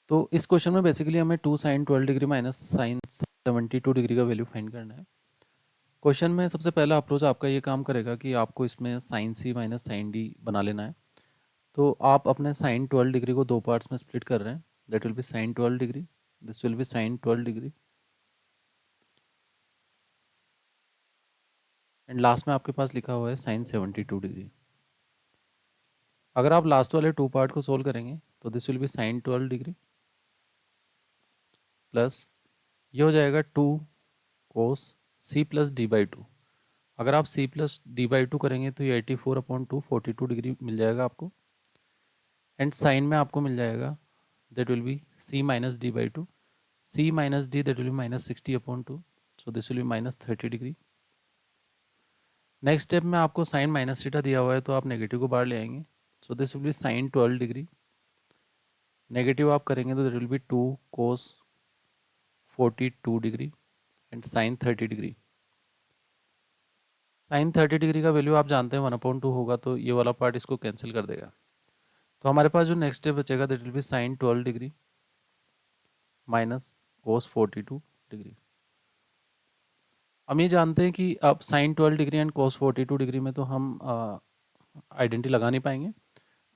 तो इस क्वेश्चन में बेसिकली हमें 2 sine 12 degree minus sine 72 degree का वैल्यू फाइंड करना है। क्वेश्चन में सबसे पहला अप्रोच आपका ये काम करेगा कि आपको इसमें sign C minus sign D बना लेना है। तो आप अपने साइन 12 डिग्री को दो पार्ट्स में स्प्लिट कर रहे हैं। That will be sine 12 degree, this will be sine 12 degree, and last में आपके पास लिखा हुआ है साइन 72 डिग्री। अगर आप लास्ट वाले टू पार्ट को सोल्व करेंगे तो this will be sine 12 degree plus ये हो जाएगा 2 cos C plus D by two. अगर आप C plus D by two करेंगे तो ये 84/2 42 डिग्री मिल जाएगा आपको, एंड साइन में आपको मिल जाएगा that will be C minus D by two, C minus D that will be minus 60/2, so this will be minus 30 degree. Next step में आपको साइन माइनस थीटा दिया हुआ है तो आप नेगेटिव को बाहर ले आएंगे, so this will be sine 12 degree, negative आप करेंगे तो that will be 2 cos 42 degree and sine 30 degree. Sine 30 degree का वैल्यू आप जानते हैं 1/2 होगा, तो ये वाला पार्ट इसको कैंसिल कर देगा। तो हमारे पास जो नेक्स्ट स्टेप बचेगा that will be sine 12 degree minus cos 42 degree. हम ये जानते हैं कि अब sine 12 degree and cos 42 degree में तो हम आइडेंटिटी लगा नहीं पाएंगे,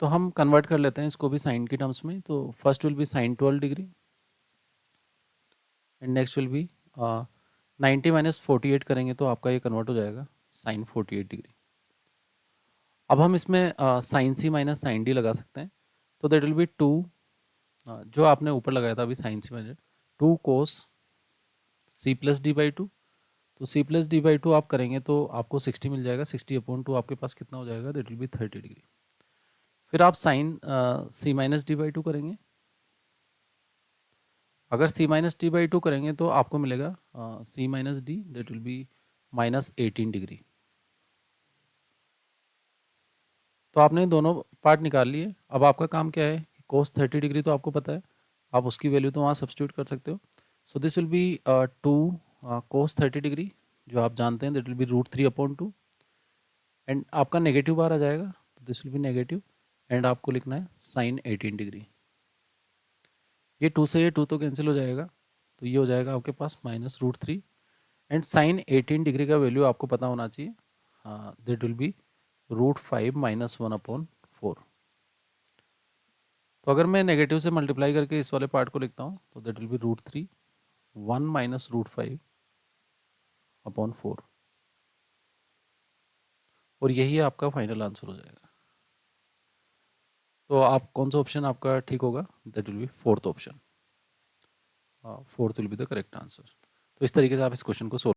तो हम कन्वर्ट कर लेते हैं इसको भी साइन की टर्म्स में। तो first will be sine 12 degree and next will be 90 minus 48 करेंगे तो आपका ये कन्वर्ट हो जाएगा साइन 48 डिग्री। अब हम इसमें sign C minus sign D लगा सकते हैं, तो दैट विल बी 2 जो आपने ऊपर लगाया था अभी sine C minus 2 cos C plus D by two. तो C plus D by two आप करेंगे तो आपको 60 मिल जाएगा, 60/2 आपके पास कितना हो जाएगा दैट विल बी 30 डिग्री। फिर आप sine C minus D by two करेंगे। अगर C minus D by two करेंगे तो आपको मिलेगा C minus D that will be minus 18 degree. तो आपने दोनों पार्ट निकाल लिए। अब आपका काम क्या है, कोस 30 डिग्री तो आपको पता है, आप उसकी वैल्यू तो वहाँ सब्स्टिट्यूट कर सकते हो। सो this will be 2 cos 30 degree जो आप जानते हैं दैट विल बी √3/2, एंड आपका नेगेटिव बार आ जाएगा तो this will B negative, and आपको लिखना है साइन 18 डिग्री। ये 2 से ये 2 तो कैंसिल हो जाएगा, तो ये हो जाएगा आपके पास माइनस √3, एंड साइन 18 डिग्री का वैल्यू आपको पता होना चाहिए, दैट विल बी √5 माइनस 1/4। तो अगर मैं नेगेटिव से मल्टीप्लाई करके इस वाले पार्ट को लिखता हूँ तो दैट विल बी √3 1 माइनस √5/4, और यही आपका फाइनल आंसर हो जाएगा। तो आप कौन सा ऑप्शन आपका ठीक होगा, that will B fourth option, fourth will be the correct answer. तो इस तरीके से आप इस क्वेश्चन को सोल्व